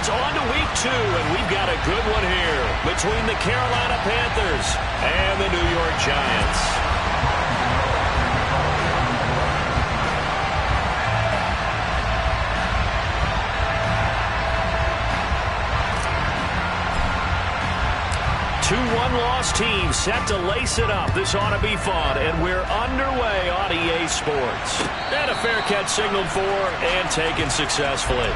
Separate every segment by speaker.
Speaker 1: It's on to week 2, and we've got a good one here between the Carolina Panthers and the New York Giants. Two one-loss teams set to lace it up. This ought to be fun, and we're underway on EA Sports. And a fair catch signaled for and taken successfully.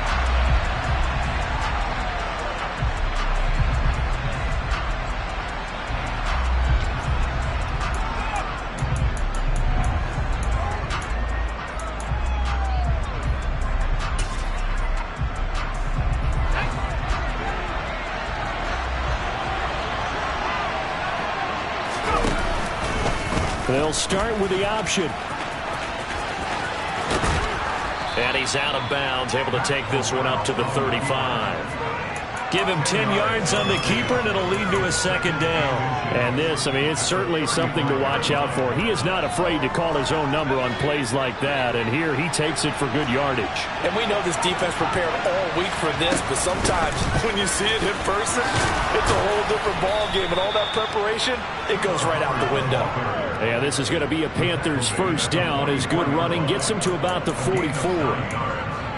Speaker 1: They'll start with the option. And he's out of bounds, able to take this one up to the 35. Give him 10 yards on the keeper, and it'll lead to a second down.
Speaker 2: And this, I mean, it's certainly something to watch out for. He is not afraid to call his own number on plays like that, and here he takes it for good yardage.
Speaker 3: And we know this defense prepared all week for this, but sometimes when you see it in person, it's a whole different ball game, and all that preparation, it goes right out the window.
Speaker 2: Yeah, this is going to be a Panthers first down as good running gets him to about the 44.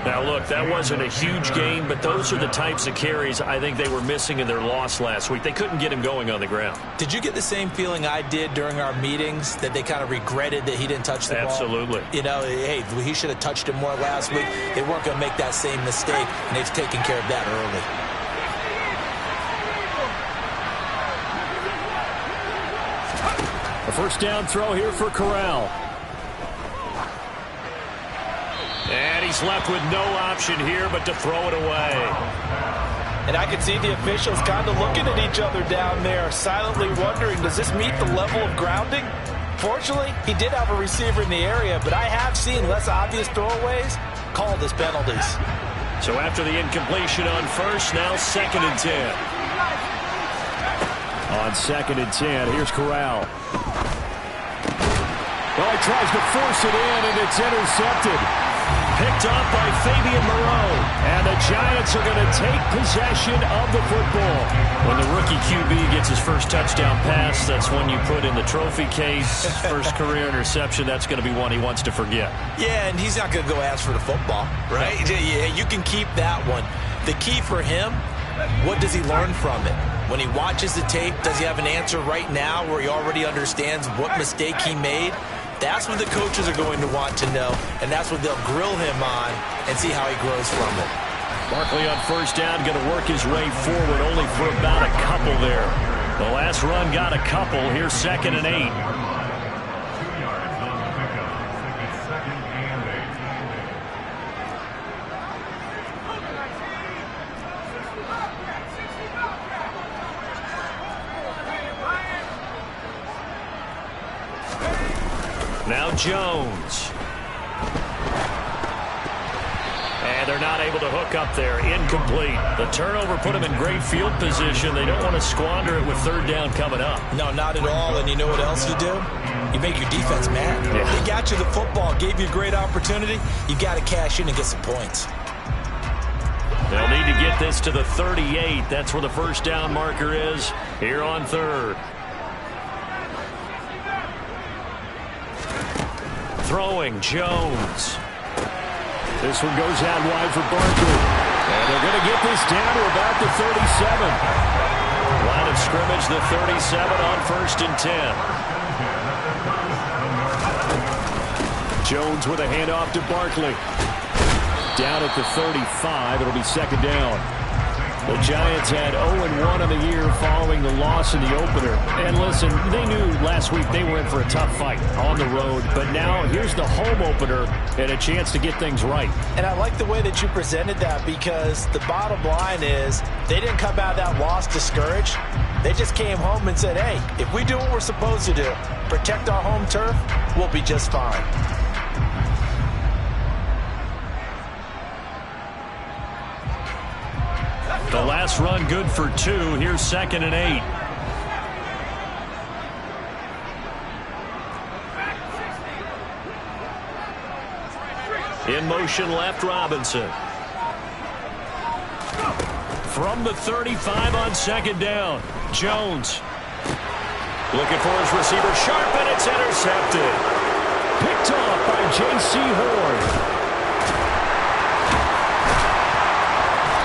Speaker 1: Now, look, that wasn't a huge gain, but those are the types of carries I think they were missing in their loss last week. They couldn't get him going on the ground.
Speaker 3: Did you get the same feeling I did during our meetings, that they kind of regretted that he didn't touch the ball?
Speaker 1: Absolutely.
Speaker 3: You know, hey, he should have touched it more last week. They weren't going to make that same mistake, and they've taken care of that early.
Speaker 2: A first down throw here for Corral.
Speaker 1: And he's left with no option here but to throw it away.
Speaker 3: And I can see the officials kind of looking at each other down there, silently wondering, does this meet the level of grounding? Fortunately, he did have a receiver in the area, but I have seen less obvious throwaways called as penalties.
Speaker 1: So after the incompletion on first, now 2nd and 10.
Speaker 2: On 2nd and 10, here's Corral. Well, he tries to force it in, and it's intercepted.
Speaker 1: Picked up by Fabian Moreau.
Speaker 2: And the Giants are going to take possession of the football.
Speaker 1: When the rookie QB gets his first touchdown pass, that's when you put in the trophy case. First career interception, that's going to be one he wants to forget.
Speaker 3: Yeah, and he's not going to go ask for the football, right? Yeah, you can keep that one. The key for him, what does he learn from it? When he watches the tape, does he have an answer right now where he already understands what mistake he made? That's what the coaches are going to want to know, and that's what they'll grill him on and see how he grows from it.
Speaker 1: Barkley on first down, going to work his way forward, only for about a couple there. The last run got a couple. Here's 2nd and 8. Now Jones. And they're not able to hook up there. Incomplete. The turnover put them in great field position. They don't want to squander it with 3rd down coming up.
Speaker 3: No, not at all. And you know what else you do? You make your defense mad.
Speaker 1: Yeah.
Speaker 3: They got you the football, gave you a great opportunity. You got to cash in and get some points.
Speaker 1: They'll need to get this to the 38. That's where the first down marker is here on 3rd. Throwing, Jones.
Speaker 2: This one goes out wide for Barkley. And they're going to get this down to about the 37.
Speaker 1: Line of scrimmage, the 37 on 1st and 10.
Speaker 2: Jones with a handoff to Barkley. Down at the 35, it'll be 2nd down. The Giants had 0-1 on the year following the loss in the opener. And listen, they knew last week they were in for a tough fight on the road. But now here's the home opener and a chance to get things right.
Speaker 3: And I like the way that you presented that, because the bottom line is they didn't come out of that loss discouraged. They just came home and said, hey, if we do what we're supposed to do, protect our home turf, we'll be just fine.
Speaker 1: The last run good for 2. Here's 2nd and 8. In motion left, Robinson. From the 35 on second down, Jones. Looking for his receiver, Sharp, and it's intercepted.
Speaker 2: Picked off by J.C. Horn.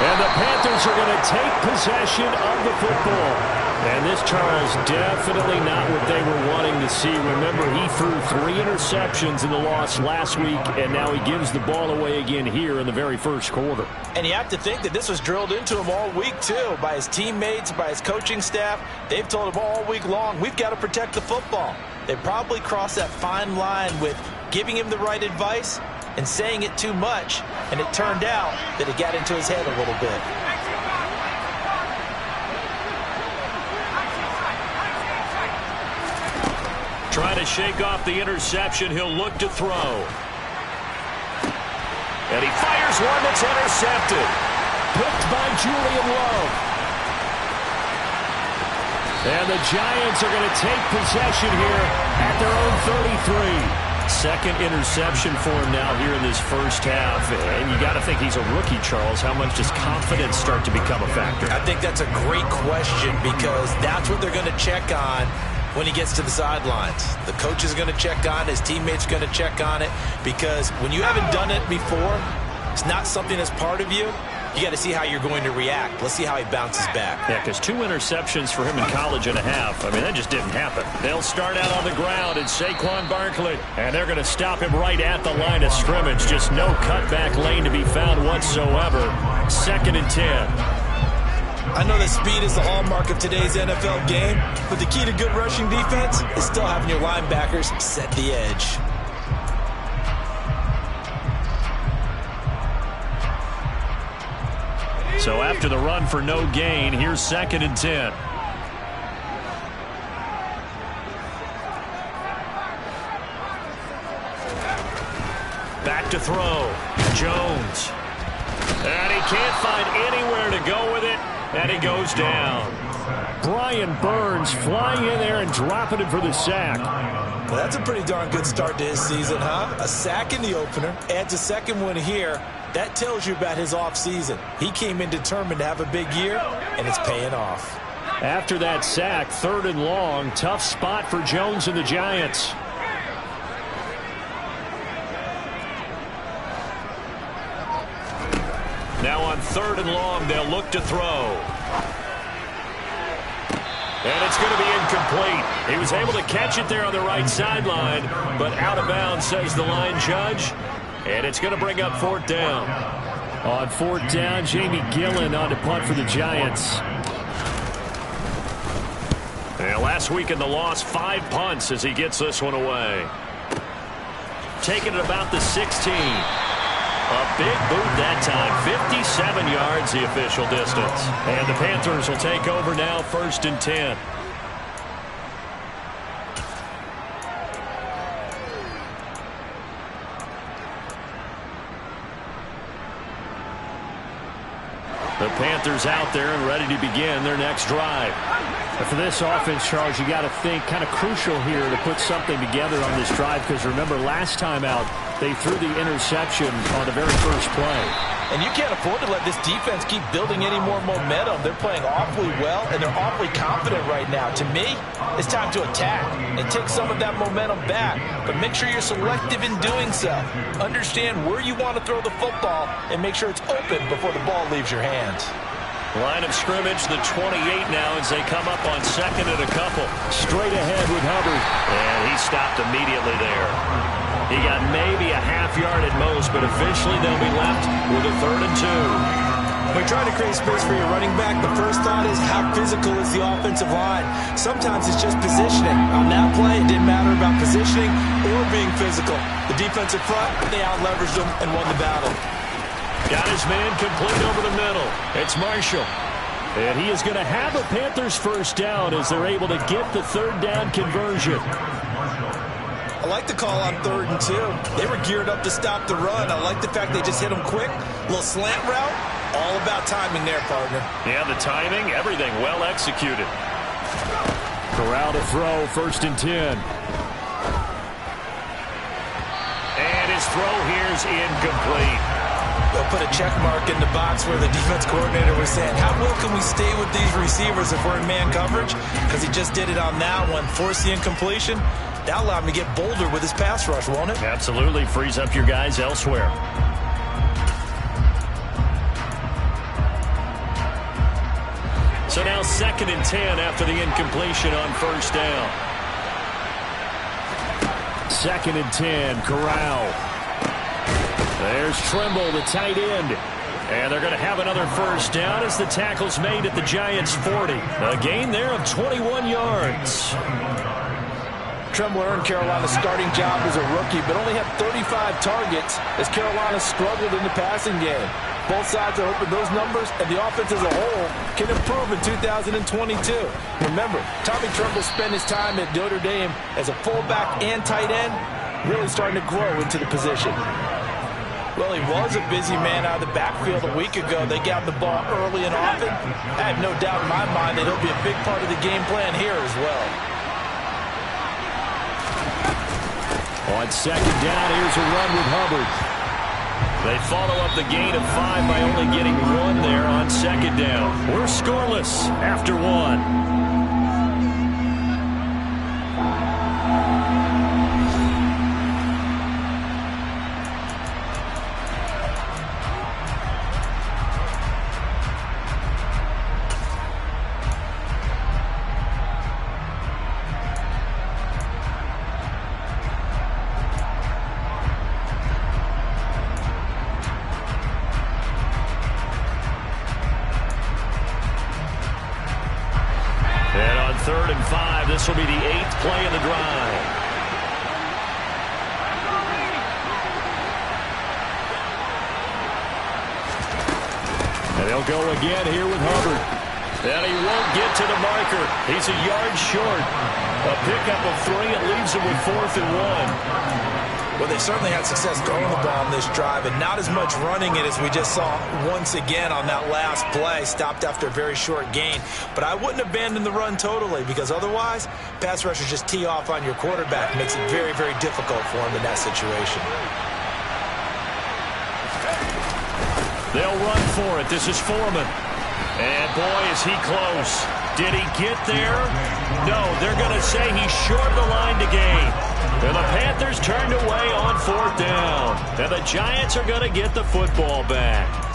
Speaker 2: And the Panthers are going to take possession of the football. And this, Charles, definitely not what they were wanting to see. Remember, he threw 3 interceptions in the loss last week, and now he gives the ball away again here in the very first quarter.
Speaker 3: And you have to think that this was drilled into him all week, too, by his teammates, by his coaching staff. They've told him all week long, we've got to protect the football. They probably crossed that fine line with giving him the right advice and saying it too much, and it turned out that it got into his head a little bit.
Speaker 1: Trying to shake off the interception. He'll look to throw. And he fires one that's intercepted.
Speaker 2: Picked by Julian Love. And the Giants are going to take possession here at their own 33.
Speaker 1: Second interception for him now here in this first half. And you got to think he's a rookie, Charles. How much does confidence start to become a factor?
Speaker 3: I think that's a great question because that's what they're going to check on when he gets to the sidelines. The coach is going to check on it. His teammates are going to check on it because when you haven't done it before, it's not something that's part of you. You got to see how you're going to react. Let's see how he bounces back.
Speaker 1: Yeah, because 2 interceptions for him in college and a half. I mean, that just didn't happen. They'll start out on the ground, and Saquon Barkley. And they're going to stop him right at the line of scrimmage. Just no cutback lane to be found whatsoever. 2nd and 10.
Speaker 3: I know that speed is the hallmark of today's NFL game, but the key to good rushing defense is still having your linebackers set the edge.
Speaker 1: So after the run for no gain, here's 2nd and 10. Back to throw. Jones. And he can't find anywhere to go with it. And he goes down.
Speaker 2: Brian Burns flying in there and dropping it for the sack.
Speaker 3: Well, that's a pretty darn good start to his season, huh? A sack in the opener, adds a second one here. That tells you about his offseason. He came in determined to have a big year, and it's paying off.
Speaker 2: After that sack, 3rd and long, tough spot for Jones and the Giants.
Speaker 1: Now on 3rd and long, they'll look to throw. And it's going to be incomplete. He was able to catch it there on the right sideline, but out of bounds, says the line judge. And it's going to bring up 4th down.
Speaker 2: On 4th down, Jamie Gillen on to punt for the Giants.
Speaker 1: And last week in the loss, 5 punts as he gets this one away. Taking it about the 16. A big boot that time. 57 yards, the official distance. And the Panthers will take over now, 1st and 10. The Panthers out there and ready to begin their next drive.
Speaker 2: But for this offense, Charles, you got to think kind of crucial here to put something together on this drive because remember last time out they threw the interception on the very first play.
Speaker 3: And you can't afford to let this defense keep building any more momentum. They're playing awfully well, and they're awfully confident right now. To me, it's time to attack and take some of that momentum back. But make sure you're selective in doing so. Understand where you want to throw the football and make sure it's open before the ball leaves your hands.
Speaker 1: Line of scrimmage, the 28 now as they come up on 2nd and a couple.
Speaker 2: Straight ahead with Hubbard.
Speaker 1: And he stopped immediately there. He got maybe a half yard at most, but officially they'll be left with a 3rd and 2.
Speaker 3: When trying to create space for your running back, the first thought is how physical is the offensive line. Sometimes it's just positioning. On that play, it didn't matter about positioning or being physical. The defensive front, they out-leveraged them and won the battle.
Speaker 1: Got his man complete over the middle. It's Marshall.
Speaker 2: And he is going to have a Panthers 1st down as they're able to get the 3rd down conversion.
Speaker 3: I like the call on 3rd and 2. They were geared up to stop the run. I like the fact they just hit them quick. A little slant route. All about timing there, partner.
Speaker 1: Yeah, the timing, everything well executed.
Speaker 2: Corral to throw, 1st and 10.
Speaker 1: And his throw here's incomplete.
Speaker 3: They'll put a check mark in the box where the defense coordinator was saying, how well can we stay with these receivers if we're in man coverage? Because he just did it on that one, forced the incompletion. That allowed him to get bolder with his pass rush, won't it?
Speaker 1: Absolutely. Frees up your guys elsewhere. So now 2nd and 10 after the incompletion on 1st down.
Speaker 2: 2nd and 10, Corral. There's Trimble, the tight end.
Speaker 1: And they're going to have another 1st down as the tackle's made at the Giants' 40. A gain there of 21 yards.
Speaker 4: Trimble earned Carolina's starting job as a rookie, but only had 35 targets as Carolina struggled in the passing game. Both sides are hoping those numbers and the offense as a whole can improve in 2022. Remember, Tommy Trimble spent his time at Notre Dame as a fullback and tight end, really starting to grow into the position. Well, he was a busy man out of the backfield a week ago. They got the ball early and often. I have no doubt in my mind that he'll be a big part of the game plan here as well.
Speaker 2: On 2nd down, here's a run with Hubbard.
Speaker 1: They follow up the gain of 5 by only getting 1 there on 2nd down. We're scoreless after 1. And on 3rd and 5, this will be the 8th play of the drive.
Speaker 2: And they'll go again here with Hubbard.
Speaker 1: And he won't get to the marker. He's a yard short. A pickup of 3. It leaves him with 4th and 1.
Speaker 3: Well, they certainly had success throwing the ball on this drive, and not as much running it as we just saw once again on that last play. Stopped after a very short gain. But I wouldn't abandon the run totally, because otherwise, pass rushers just tee off on your quarterback. Makes it very, very difficult for him in that situation.
Speaker 1: They'll run for it. This is Foreman. And boy, is he close. Did he get there? No, they're going to say he's short of the line to gain. And the Panthers turned away on 4th down. And the Giants are going to get the football back.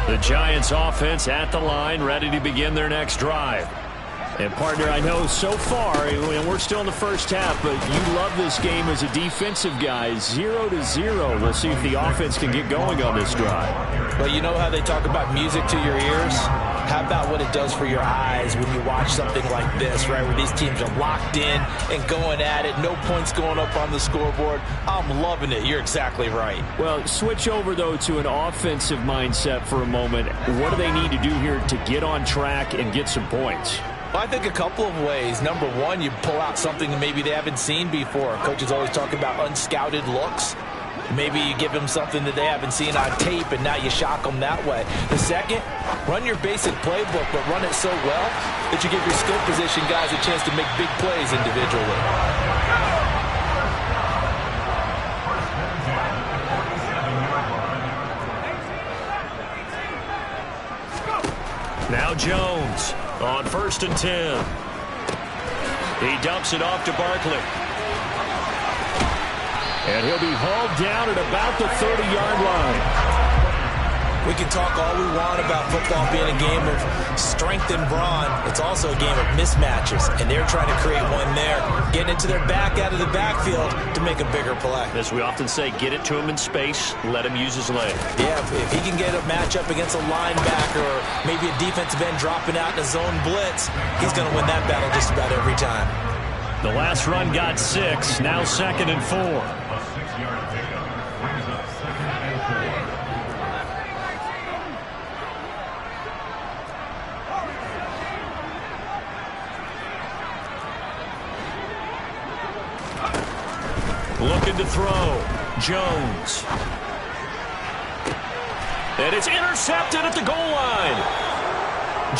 Speaker 1: The Giants offense at the line, ready to begin their next drive.
Speaker 2: And, partner, I know so far, and we're still in the first half, but you love this game as a defensive guy. 0-0. We'll see if the offense can get going on this drive.
Speaker 4: Well, you know how they talk about music to your ears? How about what it does for your eyes when you watch something like this, right, where these teams are locked in and going at it, no points going up on the scoreboard? I'm loving it. You're exactly right.
Speaker 2: Well, switch over, though, to an offensive mindset for a moment. What do they need to do here to get on track and get some points?
Speaker 4: Well, I think a couple of ways. Number one, you pull out something that maybe they haven't seen before. Coaches always talk about unscouted looks. Maybe you give them something that they haven't seen on tape, and now you shock them that way. The second, run your basic playbook, but run it so well that you give your skill position guys a chance to make big plays individually.
Speaker 1: Now Jones on 1st and 10. He dumps it off to Barkley.
Speaker 2: And he'll be hauled down at about the 30-yard line.
Speaker 3: We can talk all we want about football being a game of strength and brawn. It's also a game of mismatches, and they're trying to create one there, getting it to their back out of the backfield to make a bigger play.
Speaker 1: As we often say, get it to him in space, let him use his leg.
Speaker 3: Yeah, if he can get a matchup against a linebacker or maybe a defensive end dropping out in a zone blitz, he's going to win that battle just about every time.
Speaker 1: The last run got 6, now 2nd and 4. Looking to throw. Jones. And it's intercepted at the goal line.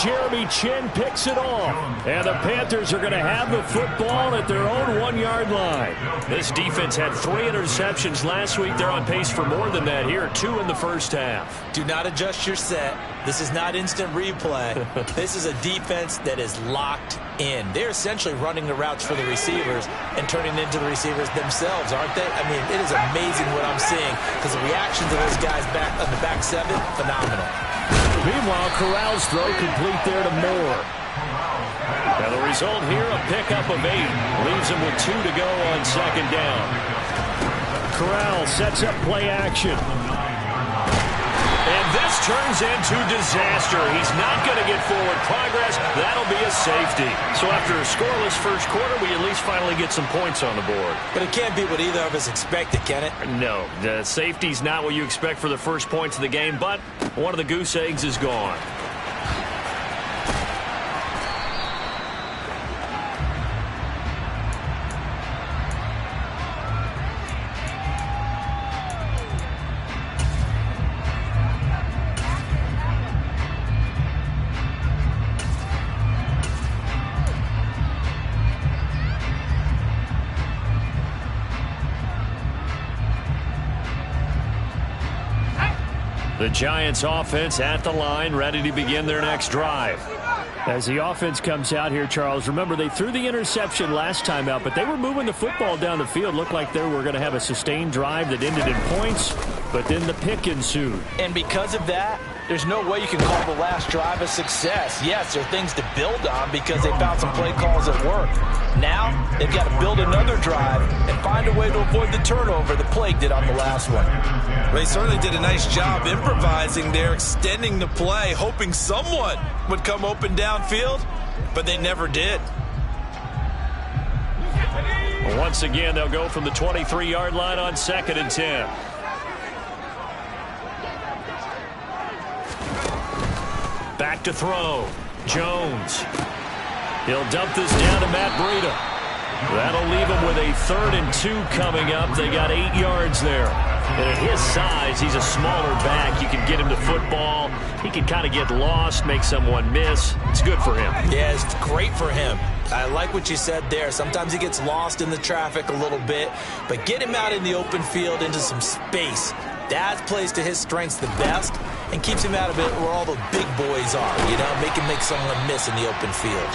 Speaker 2: Jeremy Chinn picks it off. And the Panthers are going to have the football at their own 1-yard line.
Speaker 1: This defense had 3 interceptions last week. They're on pace for more than that here. 2 in the first half.
Speaker 3: Do not adjust your set. This is not instant replay. This is a defense that is locked in. They're essentially running the routes for the receivers and turning into the receivers themselves, aren't they? I mean, it is amazing what I'm seeing because the reaction to those guys back on the back 7, phenomenal.
Speaker 2: Meanwhile, Corral's throw complete there to Moore.
Speaker 1: And the result here, a pickup of 8. Leaves him with 2 to go on second down.
Speaker 2: Corral sets up play action.
Speaker 1: And this turns into disaster. He's not going to get forward progress. That'll be a safety. So after a scoreless first quarter, we at least finally get some points on the board.
Speaker 3: But it can't be what either of us expected, can it?
Speaker 1: No, the safety's not what you expect for the first points of the game, but one of the goose eggs is gone. The Giants offense at the line, ready to begin their next drive.
Speaker 2: As the offense comes out here, Charles, remember they threw the interception last time out, but they were moving the football down the field. Looked like they were going to have a sustained drive that ended in points, but then the pick ensued.
Speaker 4: And because of that, there's no way you can call the last drive a success. Yes, there are things to build on because they found some play calls that work. Now, they've got to build another drive and find a way to avoid the turnover that plagued it on the last one.
Speaker 3: They certainly did a nice job improvising there, extending the play, hoping someone would come open downfield, but they never did.
Speaker 1: Once again, they'll go from the 23-yard line on 2nd and 10. Back to throw. Jones. He'll dump this down to Matt Breida. That'll leave him with a 3rd and 2 coming up. They got 8 yards there. And at his size, he's a smaller back. You can get him to football. He can kind of get lost, make someone miss. It's good for him.
Speaker 3: Yeah, it's great for him. I like what you said there. Sometimes he gets lost in the traffic a little bit, but get him out in the open field into some space. That plays to his strengths the best and keeps him out of it where all the big boys are, you know, make someone miss in the open field.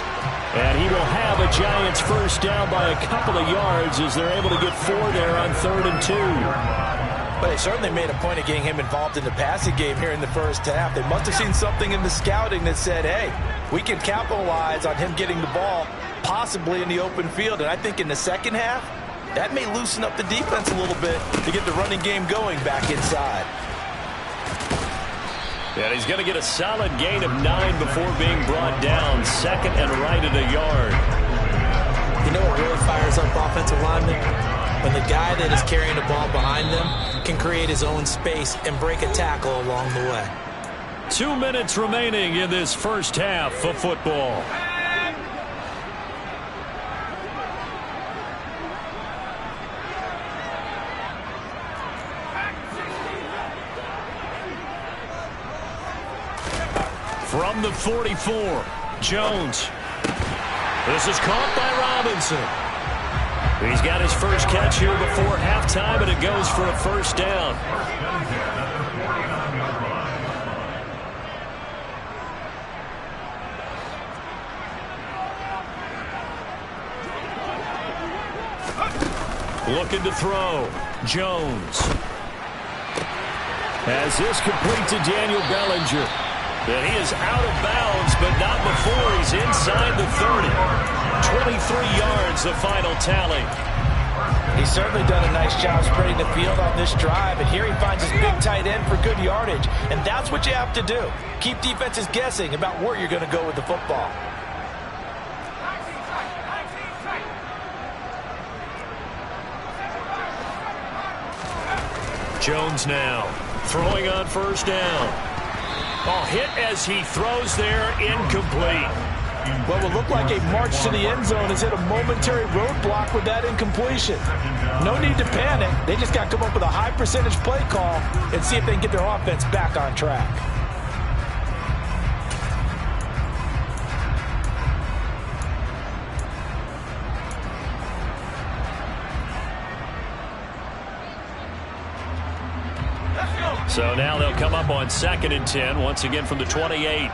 Speaker 2: And he will have a Giants first down by a couple of yards as they're able to get 4 there on 3rd and 2.
Speaker 4: But they certainly made a point of getting him involved in the passing game here in the first half. They must have seen something in the scouting that said, hey, we can capitalize on him getting the ball possibly in the open field. And I think in the second half, that may loosen up the defense a little bit to get the running game going back inside.
Speaker 1: And he's going to get a solid gain of 9 before being brought down. 2nd and right at a yard.
Speaker 3: You know what really fires up offensive linemen? When the guy that is carrying the ball behind them can create his own space and break a tackle along the way.
Speaker 1: 2 minutes remaining in this first half of football. From the 44, Jones. This is caught by Robinson. He's got his first catch here before halftime, and it goes for a first down. Looking to throw. Jones.
Speaker 2: As this complete to Daniel Bellinger.
Speaker 1: And he is out of bounds, but not before he's inside the 30. 23 yards, the final tally.
Speaker 4: He's certainly done a nice job spreading the field on this drive, and here he finds his big tight end for good yardage. And that's what you have to do. Keep defenses guessing about where you're going to go with the football.
Speaker 1: Jones now throwing on first down. Oh, hit as he throws there, incomplete.
Speaker 4: What would look like a march to the end zone has hit a momentary roadblock with that incompletion. No need to panic. They just got to come up with a high percentage play call and see if they can get their offense back on track.
Speaker 1: So now they'll come up on 2nd and 10, once again from the 28.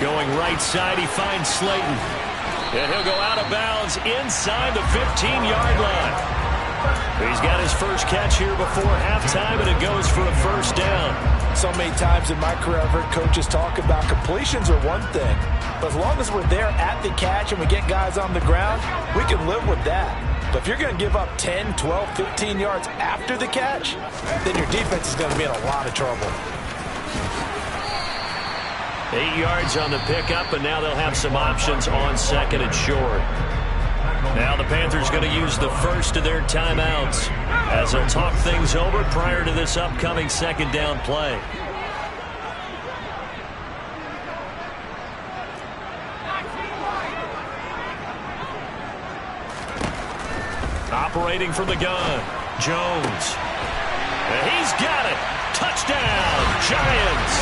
Speaker 1: Going right side, he finds Slayton. And he'll go out of bounds inside the 15-yard line. He's got his first catch here before halftime, and it goes for a first down.
Speaker 4: So many times in my career I've heard coaches talk about completions are one thing, but as long as we're there at the catch and we get guys on the ground, we can live with that. But if you're going to give up 10, 12, 15 yards after the catch, then your defense is going to be in a lot of trouble.
Speaker 1: 8 yards on the pickup, and now they'll have some options on 2nd and short. Now the Panthers going to use the first of their timeouts as they'll talk things over prior to this upcoming 2nd down play. Operating from the gun, Jones. And he's got it. Touchdown, Giants.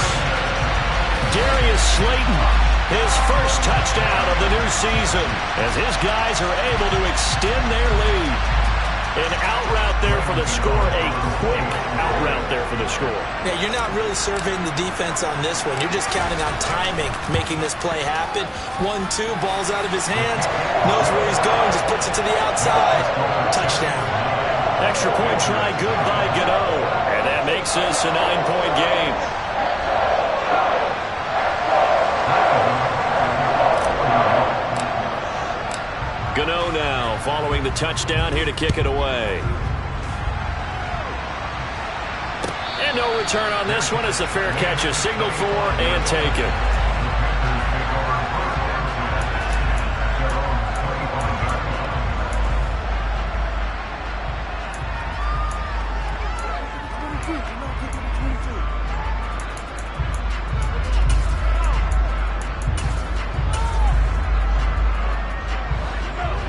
Speaker 1: Darius Slayton. His first touchdown of the new season as his guys are able to extend their lead. An out route there for the score, a quick out route there for the score.
Speaker 3: Yeah, you're not really surveying the defense on this one. You're just counting on timing, making this play happen. 1-2, ball's out of his hands, knows where he's going, just puts it to the outside. Touchdown.
Speaker 1: Extra point try, good by Gano. And that makes this a 9-point game. Gano now following the touchdown here to kick it away. And no return on this one as the fair catch is signaled for and taken.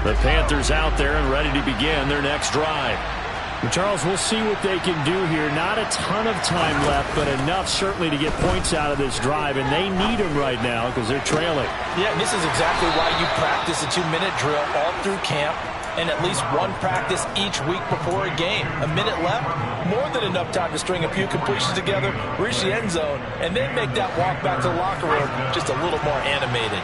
Speaker 1: The Panthers out there and ready to begin their next drive.
Speaker 2: Well, Charles, we'll see what they can do here. Not a ton of time left, but enough certainly to get points out of this drive, and they need them right now because they're trailing.
Speaker 4: Yeah, and this is exactly why you practice a 2-minute drill all through camp and at least one practice each week before a game. A minute left, more than enough time to string a few completions together, reach the end zone, and then make that walk back to the locker room just a little more animated.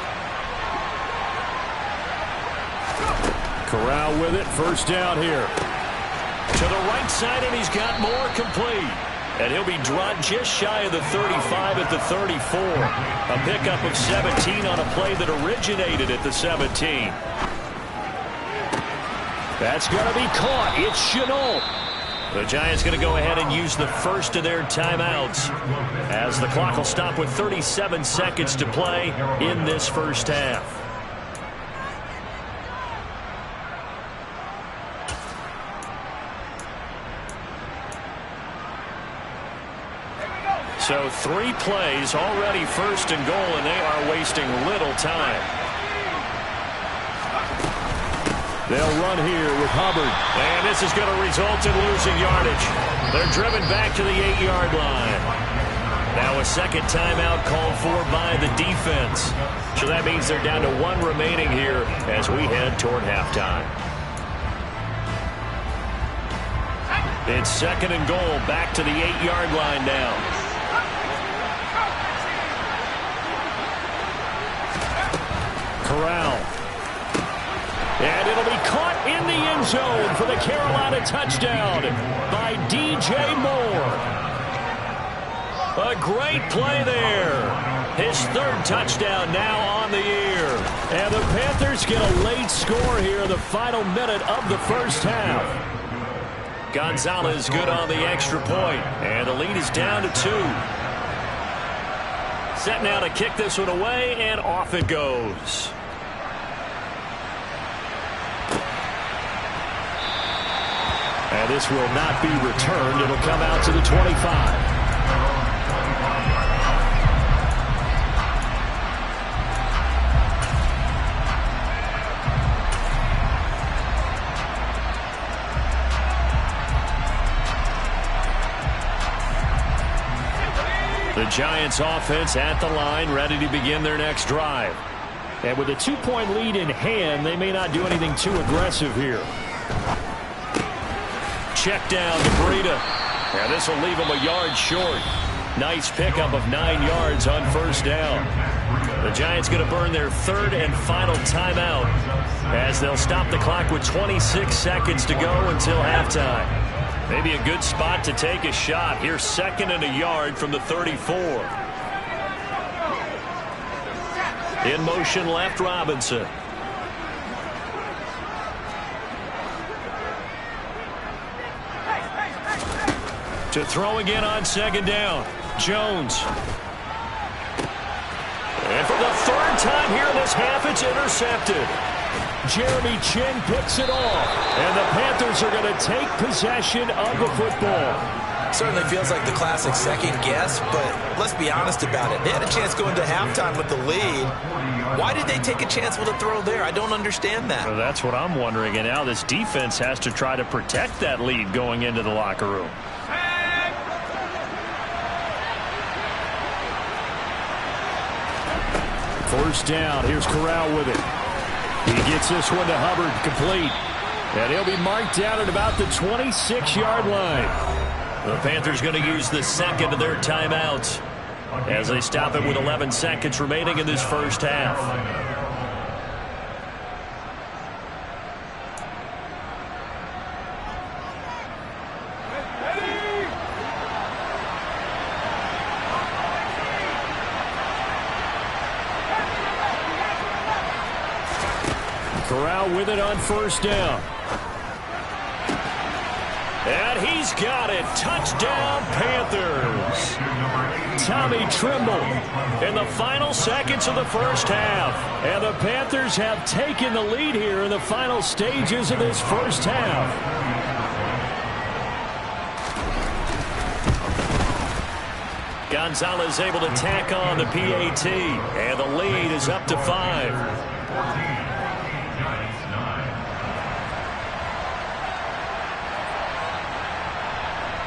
Speaker 2: Corral with it, first down here.
Speaker 1: To the right side, and he's got more complete. And he'll be dropped just shy of the 35 at the 34. A pickup of 17 on a play that originated at the 17. That's going to be caught. It's Shenault. The Giants going to go ahead and use the first of their timeouts as the clock will stop with 37 seconds to play in this first half. So 3 plays already first and goal, and they are wasting little time.
Speaker 2: They'll run here with Hubbard.
Speaker 1: And this is going to result in losing yardage. They're driven back to the 8-yard line. Now a second timeout called for by the defense. So that means they're down to 1 remaining here as we head toward halftime. It's second and goal, back to the 8-yard line now.
Speaker 2: Corral.
Speaker 1: And it'll be caught in the end zone for the Carolina touchdown by DJ Moore. A great play there. His 3rd touchdown now on the year.
Speaker 2: And the Panthers get a late score here in the final minute of the first half.
Speaker 1: Gonzalez good on the extra point. And the lead is down to 2. Set now to kick this one away, and off it goes.
Speaker 2: And this will not be returned. It'll come out to the 25. The Giants offense at the line, ready to begin their next drive. And with a 2-point lead in hand, they may not do anything too aggressive here. Check down to Breida. And this will leave him a yard short. Nice pickup of 9 yards on first down. The Giants going to burn their third and final timeout as they'll stop the clock with 26 seconds to go until halftime. Maybe a good spot to take a shot. Here's 2nd and a yard from the 34. In motion left, Robinson. To throw again on 2nd down. Jones. And for the 3rd time here in this half, it's intercepted. Jeremy Chinn picks it off. And the Panthers are going to take possession of the football.
Speaker 3: Certainly feels like the classic second guess, but let's be honest about it. They had a chance going into halftime with the lead. Why did they take a chance with a throw there? I don't understand that.
Speaker 2: Well, that's what I'm wondering. And now this defense has to try to protect that lead going into the locker room. First down. Here's Corral with it. He gets this one to Hubbard, complete. And he'll be marked down at about the 26-yard line. The Panthers going to use the 2nd of their timeouts as they stop it with 11 seconds remaining in this first half. Corral with it on first down. And he's got it. Touchdown, Panthers. Tommy Tremble in the final seconds of the first half. And the Panthers have taken the lead here in the final stages of this first half. Gonzalez able to tack on the PAT. And the lead is up to 5.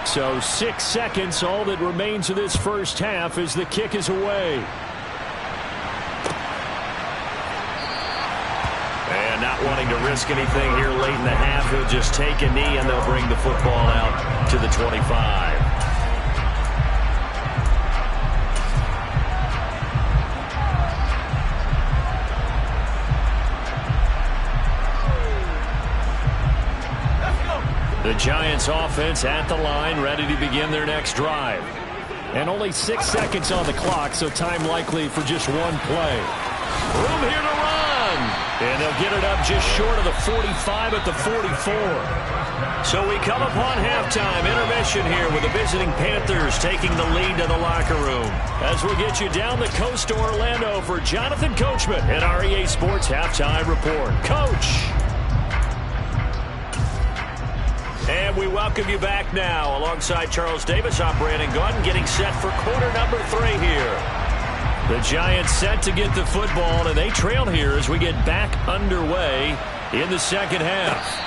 Speaker 2: So 6 seconds, all that remains of this first half as the kick is away. And not wanting to risk anything here late in the half, he'll just take a knee and they'll bring the football out to the 25. The Giants offense at the line, ready to begin their next drive. And only 6 seconds on the clock, so time likely for just one play. Room here to run. And they'll get it up just short of the 45 at the 44. So we come upon halftime intermission here with the visiting Panthers taking the lead to the locker room. As we get you down the coast to Orlando for Jonathan Coachman at our EA Sports Halftime Report. Coach. And we welcome you back now. Alongside Charles Davis, I'm Brandon Gaudin, getting set for quarter number 3 here. The Giants set to get the football, and they trail here as we get back underway in the second half.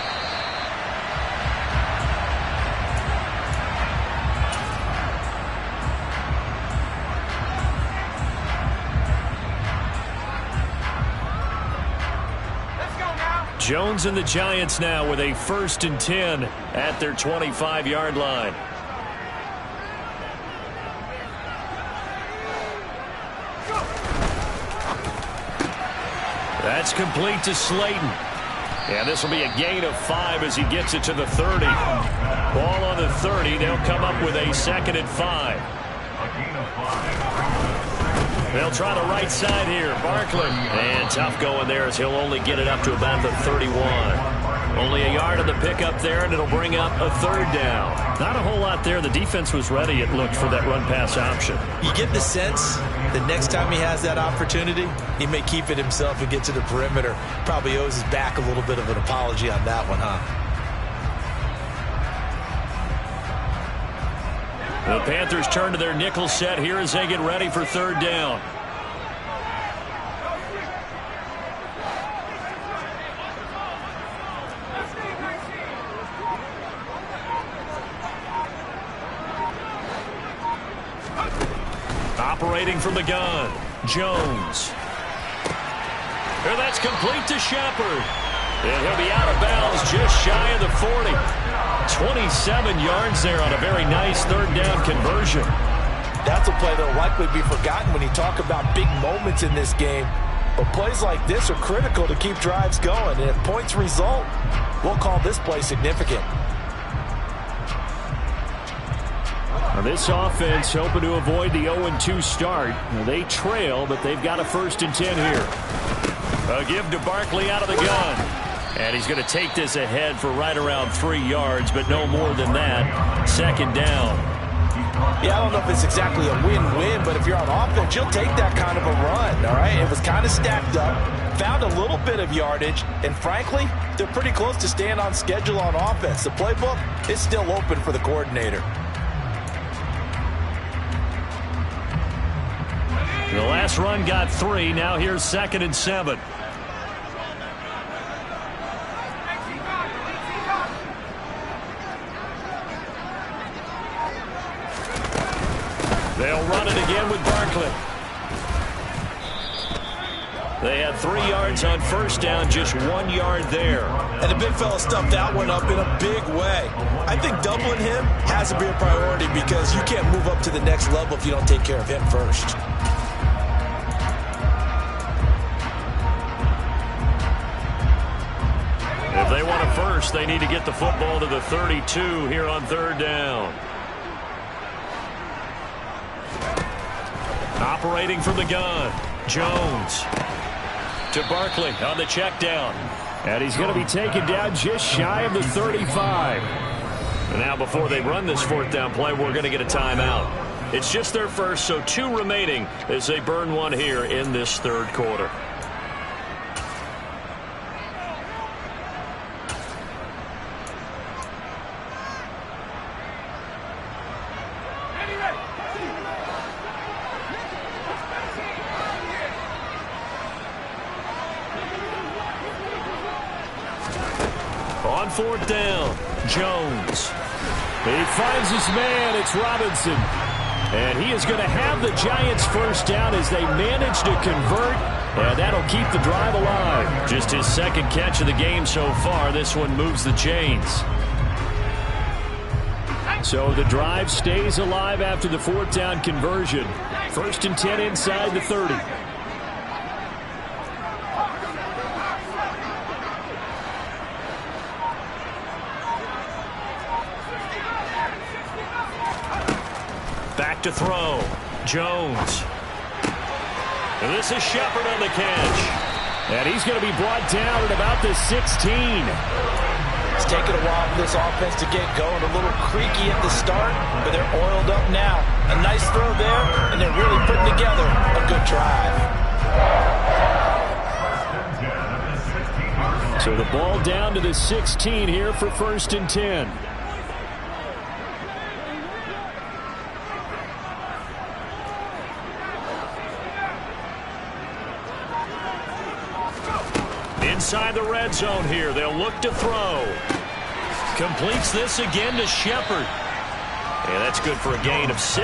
Speaker 2: Jones and the Giants now with a 1st and 10 at their 25-yard line. That's complete to Slayton. And this will be a gain of 5 as he gets it to the 30. Ball on the 30. They'll come up with a 2nd and 5. They'll try the right side here. Barkley. And tough going there as he'll only get it up to about the 31. Only a yard of the pickup there, and it'll bring up a 3rd down. Not a whole lot there. The defense was ready, it looked, for that run-pass option.
Speaker 3: You get the sense that next time he has that opportunity, he may keep it himself and get to the perimeter. Probably owes his back a little bit of an apology on that one, huh?
Speaker 1: The Panthers turn to their nickel set here as they get ready for third down. Operating from the gun, Jones. And that's complete to Shepard. And he'll be out of bounds just shy of the 40. 27 yards there on a very nice third down conversion.
Speaker 4: That's a play that will likely be forgotten when you talk about big moments in this game. But plays like this are critical to keep drives going. And if points result, we'll call this play significant.
Speaker 2: Now this offense hoping to avoid the 0-2 start. Now they trail, but they've got a 1st and 10 here.
Speaker 1: A give to Barkley out of the gun. And he's going to take this ahead for right around 3 yards, but no more than that. Second down.
Speaker 4: Yeah, I don't know if it's exactly a win-win, but if you're on offense, you'll take that kind of a run, all right? It was kind of stacked up, found a little bit of yardage, and frankly, they're pretty close to staying on schedule on offense. The playbook is still open for the coordinator.
Speaker 1: The last run got 3. Now here's 2nd and 7. They'll run it again with Barkley. They had 3 yards on first down, just 1 yard there.
Speaker 3: And the big fella stuffed that one up in a big way. I think doubling him has to be a priority because you can't move up to the next level if you don't take care of him first.
Speaker 1: If they want a first, they need to get the football to the 32 here on third down. Operating from the gun, Jones. To Barkley on the check down.
Speaker 2: And he's going to be taken down just shy of the 35.
Speaker 1: And now before they run this 4th down play, we're going to get a timeout. It's just their first, so 2 remaining as they burn one here in this third quarter. On 4th down, Jones.
Speaker 2: He finds his man. It's Robinson. And he is going to have the Giants first down as they manage to convert. And that'll keep the drive alive.
Speaker 1: Just his 2nd catch of the game so far. This one moves the chains.
Speaker 2: So the drive stays alive after the 4th down conversion. 1st and 10 inside the 30.
Speaker 1: Back to throw. Jones. And this is Shepard on the catch.
Speaker 2: And he's going to be brought down at about the 16.
Speaker 4: It's taken a while for this offense to get going. A little creaky at the start, but they're oiled up now. A nice throw there, and they're really putting together a good drive.
Speaker 2: So the ball down to the 16 here for 1st and 10.
Speaker 1: Inside the red zone here. They'll look to throw. Completes this again to Shepard. And that's good for a gain of 6,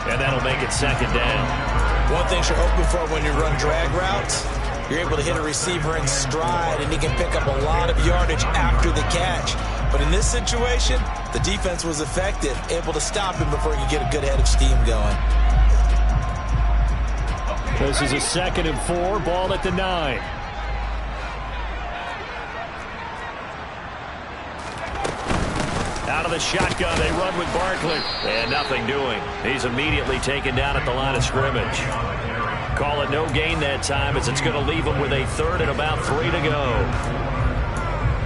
Speaker 1: and that'll make it 2nd down.
Speaker 3: One thing you're hoping for when you run drag routes, you're able to hit a receiver in stride, and he can pick up a lot of yardage after the catch. But in this situation, the defense was effective, able to stop him before he could get a good head of steam going.
Speaker 2: This is a 2nd and 4, ball at the 9.
Speaker 1: Out of the shotgun, they run with Barkley. And nothing doing. He's immediately taken down at the line of scrimmage. Call it no gain that time as it's going to leave him with a 3rd and about 3 to go.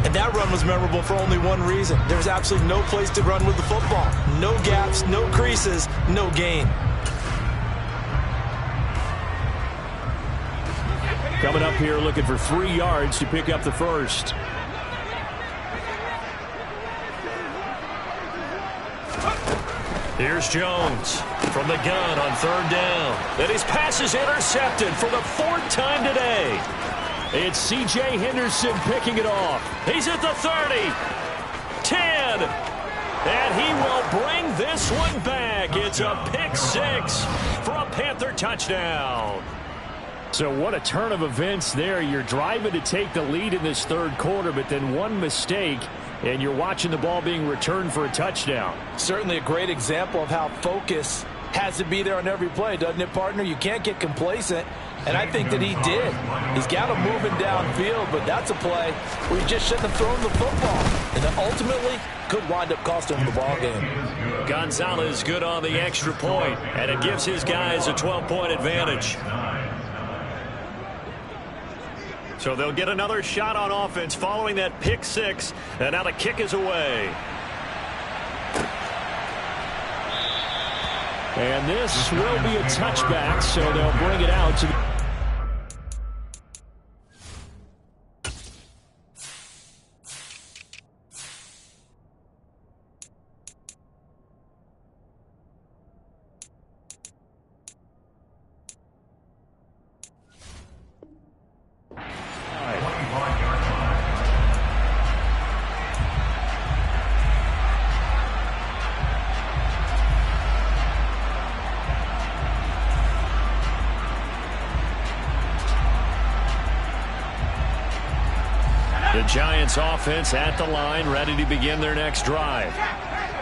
Speaker 3: And that run was memorable for only one reason. There's absolutely no place to run with the football. No gaps, no creases, no gain.
Speaker 2: Coming up here looking for 3 yards to pick up the 1st.
Speaker 1: Here's Jones from the gun on third down. And his pass is intercepted for the fourth time today.
Speaker 2: It's C.J. Henderson picking it off.
Speaker 1: He's at the 30. 10. And he will bring this one back. It's a pick six for a Panther touchdown.
Speaker 2: So what a turn of events there. You're driving to take the lead in this third quarter, but then one mistake, and you're watching the ball being returned for a touchdown.
Speaker 4: Certainly a great example of how focus has to be there on every play, doesn't it, partner? You can't get complacent, and I think that he did. He's got him moving downfield, but that's a play where you just shouldn't have thrown the football, and that ultimately could wind up costing him the ball game.
Speaker 1: Gonzalez good on the extra point, and it gives his guys a 12-point advantage. So they'll get another shot on offense following that pick six, and now the kick is away.
Speaker 2: And this will be a touchback, so they'll bring it out to the...
Speaker 1: The Giants offense at the line, ready to begin their next drive.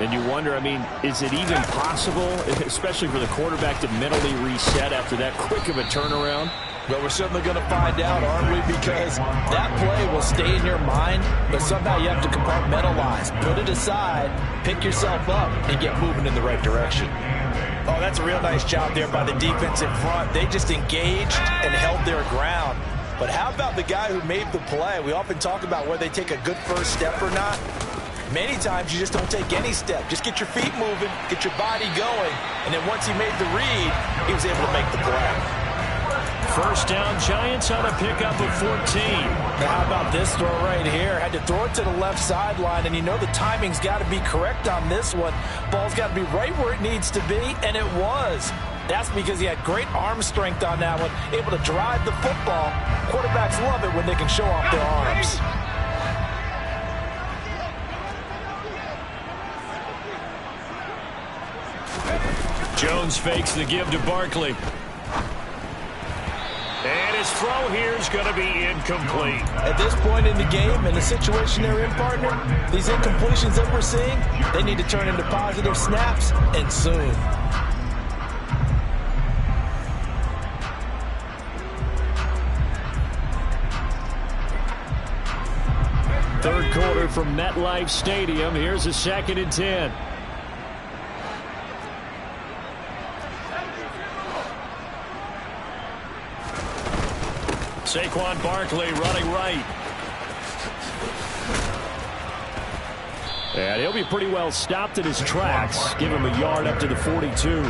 Speaker 2: And you wonder, I mean, is it even possible, especially for the quarterback, to mentally reset after that quick of a turnaround?
Speaker 4: Well, we're certainly going to find out, aren't we? Because that play will stay in your mind, but somehow you have to compartmentalize. Put it aside, pick yourself up, and get moving in the right direction.
Speaker 3: Oh, that's a real nice job there by the defense in front. They just engaged and held their ground. But how about the guy who made the play? We often talk about whether they take a good first step or not. Many times you just don't take any step. Just get your feet moving, get your body going, and then once he made the read, he was able to make the play.
Speaker 1: First down, Giants on a pickup of 14.
Speaker 4: Now how about this throw right here? Had to throw it to the left sideline, and you know the timing's got to be correct on this one. Ball's got to be right where it needs to be, and it was. That's because he had great arm strength on that one, able to drive the football. Quarterbacks love it when they can show off their arms.
Speaker 1: Jones fakes the give to Barkley. And his throw here is going to be incomplete.
Speaker 4: At this point in the game, in the situation they're in, partner, these incompletions that we're seeing, they need to turn into positive snaps, and soon.
Speaker 2: Third quarter from MetLife Stadium. Here's a 2nd and 10.
Speaker 1: Saquon Barkley running right.
Speaker 2: And he'll be pretty well stopped in his tracks. Give him a yard up to the 42.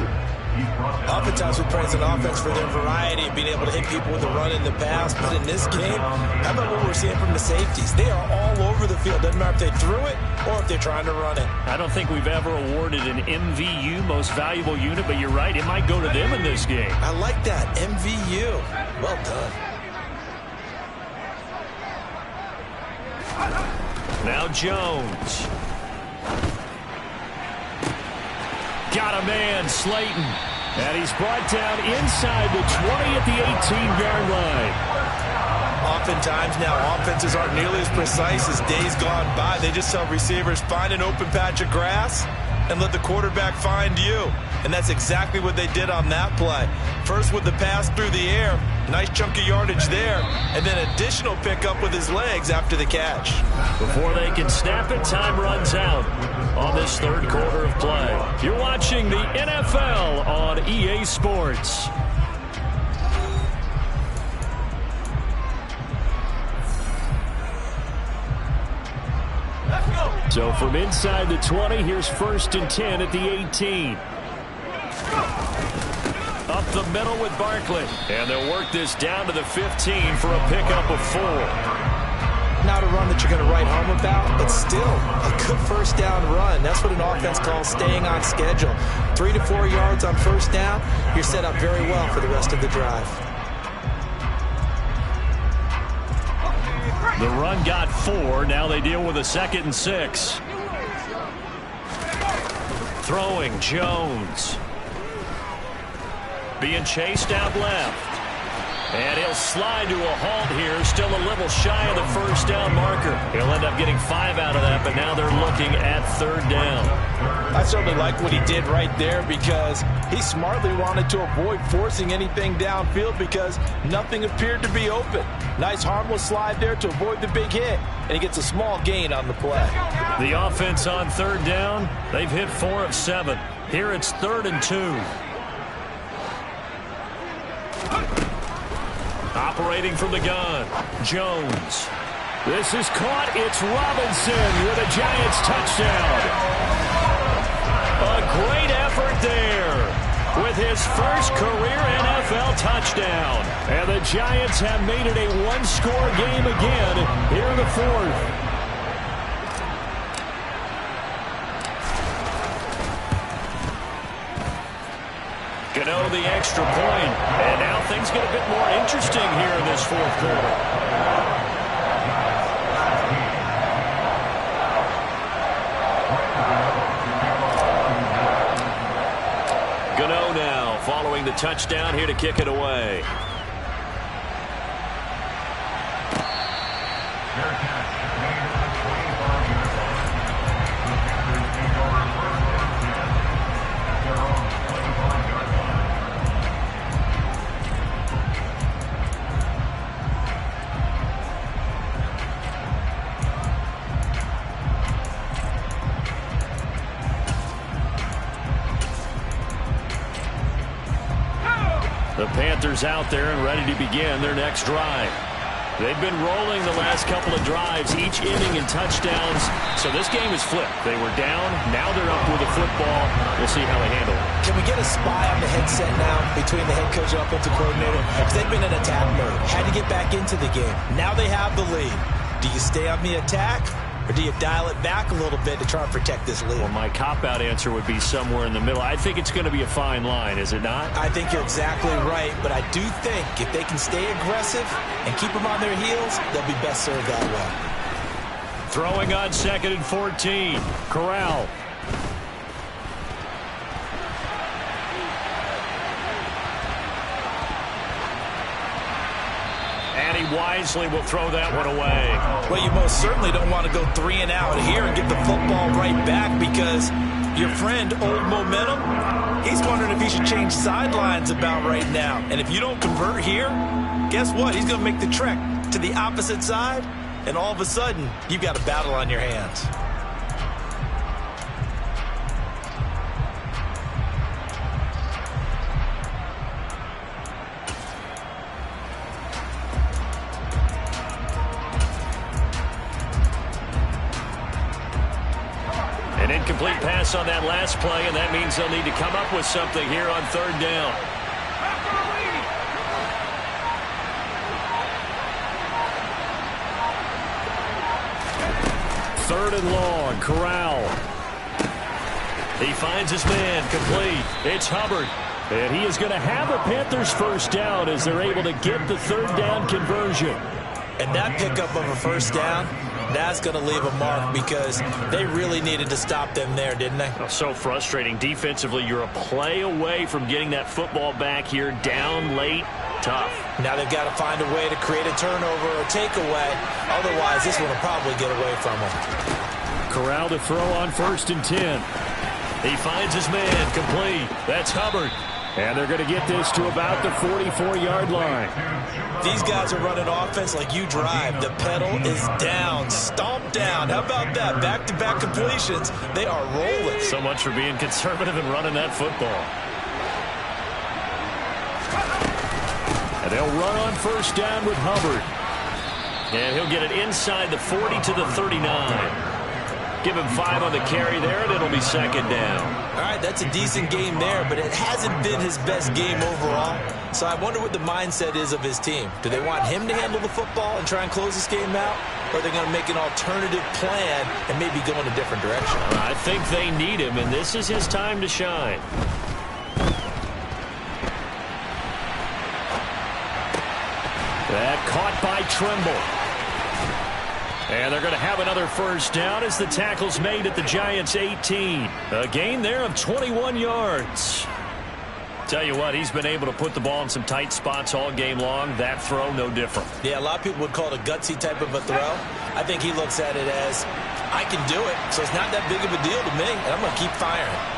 Speaker 3: Oftentimes we praise an offense for their variety, being able to hit people with the run in the pass. But in this game, how about what we're seeing from the safeties? They are all over the field. Doesn't matter if they threw it or if they're trying to run it.
Speaker 1: I don't think we've ever awarded an MVU, most valuable unit, but you're right. It might go to them in this game.
Speaker 3: I like that. MVU. Well done.
Speaker 1: Now Jones. Got a man, Slayton. And he's brought down inside the 20 at the 18-yard line.
Speaker 3: Oftentimes now offenses aren't nearly as precise as days gone by. They just tell receivers, find an open patch of grass and let the quarterback find you. And that's exactly what they did on that play. First with the pass through the air, nice chunk of yardage there, and then additional pickup with his legs after the catch.
Speaker 1: Before they can snap it, time runs out on this third quarter of play. You're watching the NFL on EA Sports.
Speaker 2: So from inside the 20, here's 1st and 10 at the 18.
Speaker 1: Up the middle with Barkley. And they'll work this down to the 15 for a pickup of 4.
Speaker 3: Not a run that you're going to write home about, but still a good first down run. That's what an offense calls staying on schedule. 3 to 4 yards on first down, you're set up very well for the rest of the drive.
Speaker 1: The run got 4. Now they deal with a 2nd and 6. Throwing Jones. Being chased out left. And he'll slide to a halt here. Still a little shy of the first down marker. He'll end up getting 5 out of that, but now they're looking at 3rd down.
Speaker 4: I certainly like what he did right there because he smartly wanted to avoid forcing anything downfield because nothing appeared to be open. Nice harmless slide there to avoid the big hit, and he gets a small gain on the play.
Speaker 1: The offense on 3rd down, they've hit 4 of 7. Here it's 3rd and 2. Operating from the gun, Jones.
Speaker 2: This is caught. It's Robinson with a Giants touchdown.
Speaker 1: A great effort there with his first career NFL touchdown.
Speaker 2: And the Giants have made it a one-score game again here in the 4th.
Speaker 1: Gano the extra point, and now things get a bit more interesting here in this 4th quarter. Gano now following the touchdown here to kick it away. The Panthers out there and ready to begin their next drive. They've been rolling the last couple of drives, each inning in touchdowns. So this game is flipped. They were down. Now they're up with the football. We'll see how they handle it.
Speaker 3: Can we get a spy on the headset now between the head coach and offensive coordinator? Because they've been in attack mode. Had to get back into the game. Now they have the lead. Do you stay on the attack? Or do you dial it back a little bit to try and protect this lead?
Speaker 1: Well, my cop-out answer would be somewhere in the middle. I think it's going to be a fine line, is it not?
Speaker 3: I think you're exactly right, but I do think if they can stay aggressive and keep them on their heels, they'll be best served that way.
Speaker 1: Throwing on 2nd and 14. Corral. And he wisely will throw that one away.
Speaker 3: Well, you most certainly don't want to go 3 and out here and get the football right back because your friend, Old Momentum, he's wondering if he should change sidelines about right now. And if you don't convert here, guess what? He's going to make the trek to the opposite side, and all of a sudden, you've got a battle on your hands.
Speaker 1: An incomplete pass on that last play, and that means they'll need to come up with something here on 3rd down. Third and long, Corral. He finds his man, complete. It's Hubbard.
Speaker 2: And he is going to have the Panthers first down as they're able to get the 3rd down conversion.
Speaker 3: And that pickup of a first down, that's going to leave a mark because they really needed to stop them there, didn't they?
Speaker 1: Oh, so frustrating. Defensively, you're a play away from getting that football back here, down late, tough.
Speaker 3: Now they've got to find a way to create a turnover or takeaway. Otherwise, this one will probably get away from them.
Speaker 2: Corral to throw on 1st and 10.
Speaker 1: He finds his man, complete. That's Hubbard.
Speaker 2: And they're going to get this to about the 44-yard line.
Speaker 3: These guys are running offense like you drive. The pedal is down, stomp down. How about that? Back-to-back completions. They are rolling.
Speaker 1: So much for being conservative and running that football.
Speaker 2: And they'll run on 1st down with Hubbard.
Speaker 1: And he'll get it inside the 40 to the 39. Give him 5 on the carry there, and it'll be 2nd down.
Speaker 3: All right, that's a decent game there, but it hasn't been his best game overall. So I wonder what the mindset is of his team. Do they want him to handle the football and try and close this game out? or they're going to make an alternative plan and maybe go in a different direction.
Speaker 1: I think they need him, and this is his time to shine. That caught by Trimble. And they're going to have another first down as the tackle's made at the Giants' 18. A gain there of 21 yards. Tell you what, he's been able to put the ball in some tight spots all game long. That throw, no different.
Speaker 3: Yeah, a lot of people would call it a gutsy type of a throw. I think he looks at it as, I can do it, so it's not that big of a deal to me, and I'm going to keep firing.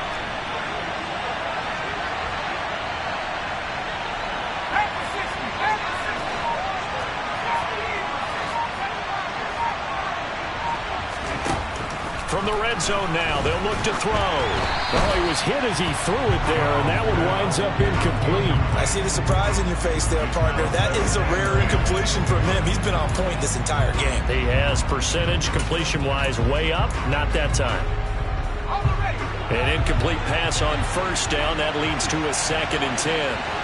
Speaker 1: From the red zone now, they'll look to throw.
Speaker 2: Oh, he was hit as he threw it there, and that one winds up incomplete.
Speaker 3: I see the surprise in your face there, partner. That is a rare incompletion from him. He's been on point this entire game.
Speaker 1: He has percentage completion-wise way up, not that time. An incomplete pass on first down. That leads to a 2nd and 10.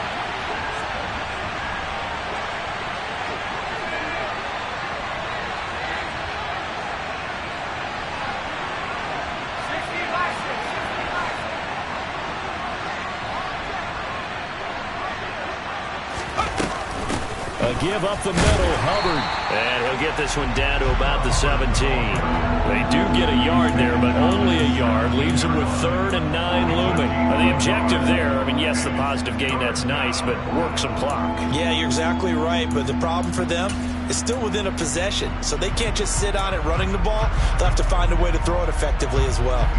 Speaker 2: Give up the middle, Hubbard.
Speaker 1: And he'll get this one down to about the 17. They do get a yard there, but only a yard. Leaves them with 3rd and 9 looming. The objective there, I mean, yes, the positive gain, that's nice, but work some clock.
Speaker 3: Yeah, you're exactly right, but the problem for them is still within a possession, so they can't just sit on it running the ball. They'll have to find a way to throw it effectively as well.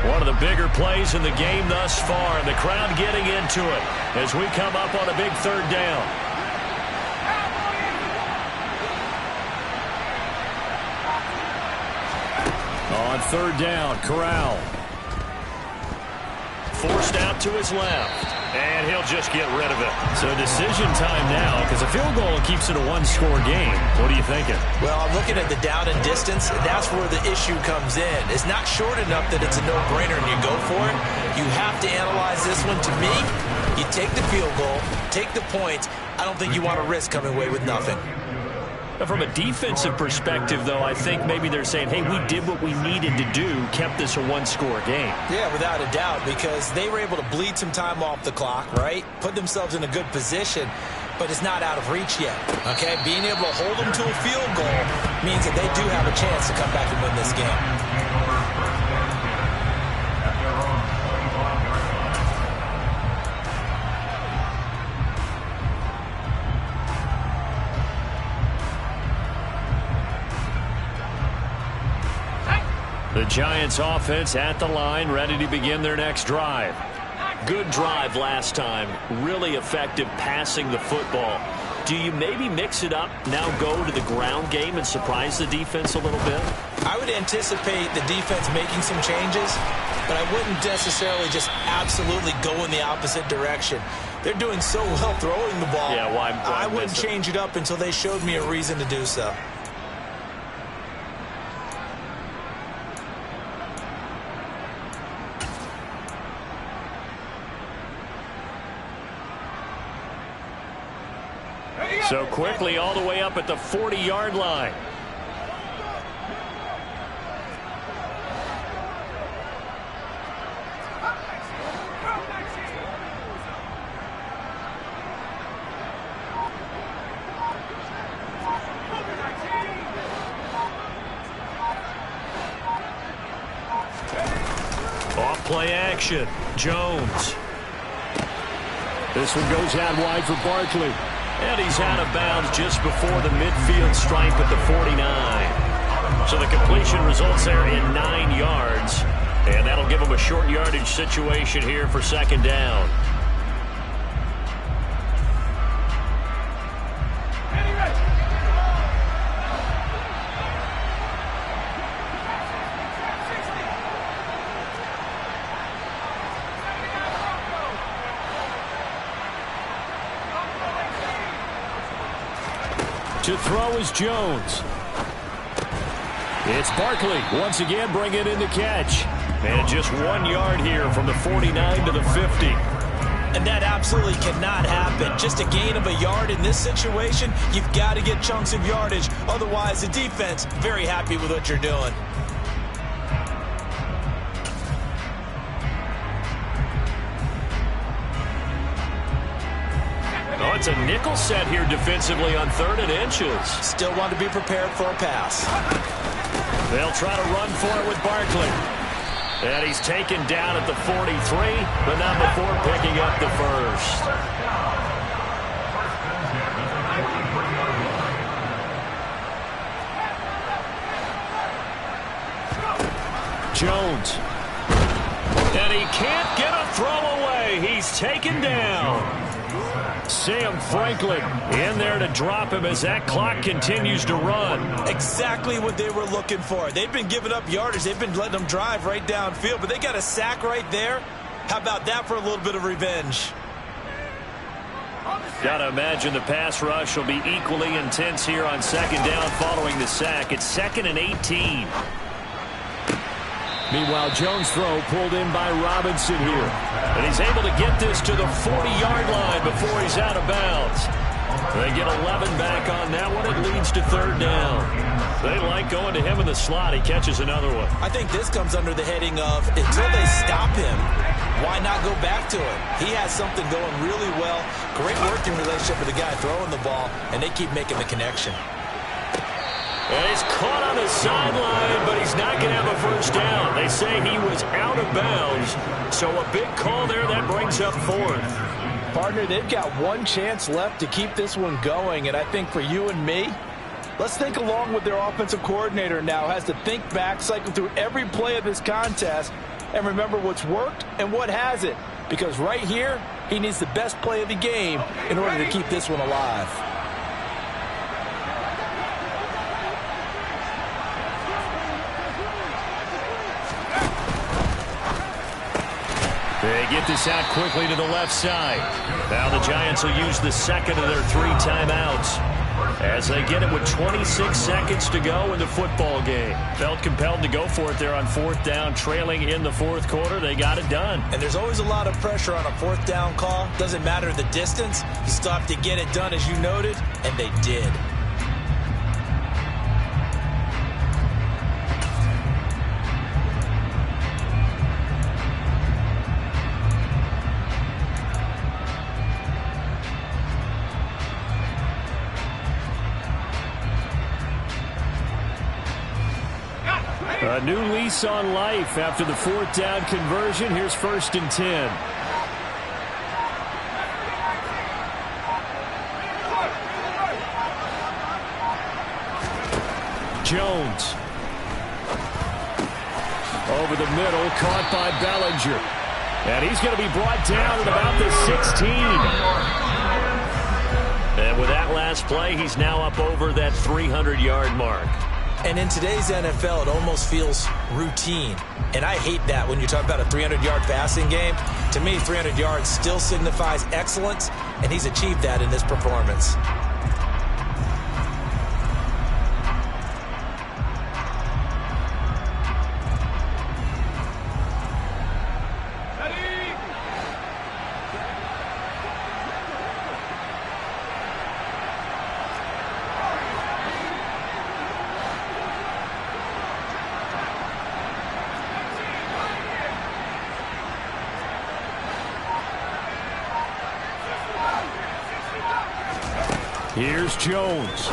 Speaker 1: One of the bigger plays in the game thus far, and the crowd getting into it as we come up on a big 3rd down.
Speaker 2: On 3rd down, Corral.
Speaker 1: Forced out to his left, and he'll just get rid of it. So decision time now, because a field goal keeps it a 1-score game. What are you thinking?
Speaker 3: Well, I'm looking at the down and distance, and that's where the issue comes in. It's not short enough that it's a no-brainer and you go for it. You have to analyze this one. To me, you take the field goal, take the points. I don't think you want to risk coming away with nothing.
Speaker 1: From a defensive perspective, though, I think maybe they're saying, hey, we did what we needed to do, kept this a 1-score game.
Speaker 3: Yeah, without a doubt, because they were able to bleed some time off the clock, right? Put themselves in a good position, but it's not out of reach yet, okay? Being able to hold them to a field goal means that they do have a chance to come back and win this game.
Speaker 1: The Giants offense at the line, ready to begin their next drive. Good drive last time. Really effective passing the football. Do you maybe mix it up, now go to the ground game and surprise the defense a little bit?
Speaker 3: I would anticipate the defense making some changes, but I wouldn't necessarily just absolutely go in the opposite direction. They're doing so well throwing the ball.
Speaker 1: Yeah, why
Speaker 3: I wouldn't change it up until they showed me a reason to do so.
Speaker 1: So quickly all the way up at the 40-yard line. Off play action. Jones.
Speaker 2: This one goes out wide for Barkley.
Speaker 1: And he's out of bounds just before the midfield stripe at the 49. So the completion results there in 9 yards. And that'll give him a short yardage situation here for 2nd down. To throw is Jones.
Speaker 2: It's Barkley once again bringing in the catch. And just 1 yard here from the 49 to the 50.
Speaker 3: And that absolutely cannot happen. Just a gain of a yard in this situation, you've got to get chunks of yardage. Otherwise, the defense, very happy with what you're doing.
Speaker 1: Oh, it's a nickel set here defensively on 3rd and inches.
Speaker 3: Still want to be prepared for a pass.
Speaker 1: They'll try to run for it with Barkley. And he's taken down at the 43, but not before picking up the first. Jones. And he can't get a throw away. He's taken down. Sam Franklin in there to drop him as that clock continues to run.
Speaker 3: Exactly what they were looking for. They've been giving up yardage. They've been letting them drive right downfield, but they got a sack right there. How about that for a little bit of revenge?
Speaker 1: Got to imagine the pass rush will be equally intense here on 2nd down following the sack. It's 2nd and 18.
Speaker 2: Meanwhile, Jones' throw pulled in by Robinson here.
Speaker 1: And he's able to get this to the 40-yard line before he's out of bounds. They get 11 back on that one. It leads to 3rd down. They like going to him in the slot. He catches another one.
Speaker 3: I think this comes under the heading of until they stop him, why not go back to him? He has something going really well. Great working relationship with the guy throwing the ball, and they keep making the connection.
Speaker 1: And he's caught on the sideline, but he's not going to have a first down. They say he was out of bounds, so a big call there that brings up 4th.
Speaker 4: Partner, they've got one chance left to keep this one going, and I think for you and me, let's think along with their offensive coordinator now. Has to think back, cycle through every play of this contest, and remember what's worked and what hasn't. Because right here, he needs the best play of the game in order to keep this one alive.
Speaker 1: They get this out quickly to the left side. Now the Giants will use the 2nd of their 3 timeouts as they get it with 26 seconds to go in the football game. Felt compelled to go for it there on 4th down, trailing in the 4th quarter. They got it done.
Speaker 3: And there's always a lot of pressure on a 4th down call. Doesn't matter the distance. You still have to get it done, as you noted, and they did.
Speaker 2: A new lease on life after the 4th down conversion. Here's 1st and 10. Jones. Over the middle, caught by Bellinger. And he's going to be brought down at about the 16.
Speaker 1: And with that last play, he's now up over that 300-yard mark.
Speaker 3: And in today's NFL, it almost feels routine. And I hate that when you talk about a 300-yard passing game. To me, 300 yards still signifies excellence, and he's achieved that in this performance.
Speaker 2: Here's Jones.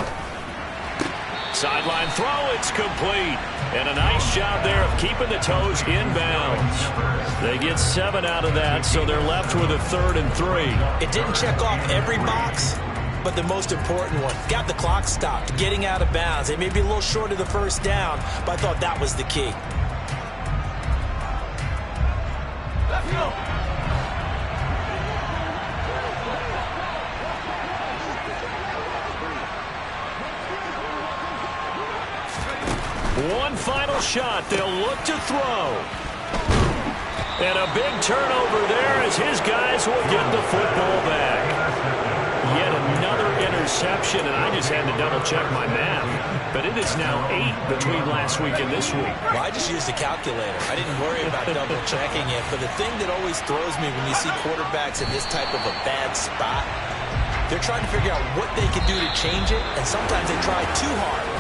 Speaker 1: Sideline throw, it's complete. And a nice job there of keeping the toes inbounds. They get 7 out of that, so they're left with a 3rd and 3.
Speaker 3: It didn't check off every box, but the most important one. Got the clock stopped, getting out of bounds. They may be a little short of the first down, but I thought that was the key.
Speaker 1: Let's go. One final shot. They'll look to throw. And a big turnover there as his guys will get the football back. Yet another interception, and I just had to double-check my math. but it is now 8 between last week and this week.
Speaker 3: Well, I just used a calculator. I didn't worry about double-checking it. But the thing that always throws me when you see quarterbacks in this type of a bad spot, they're trying to figure out what they can do to change it, and sometimes they try too hard.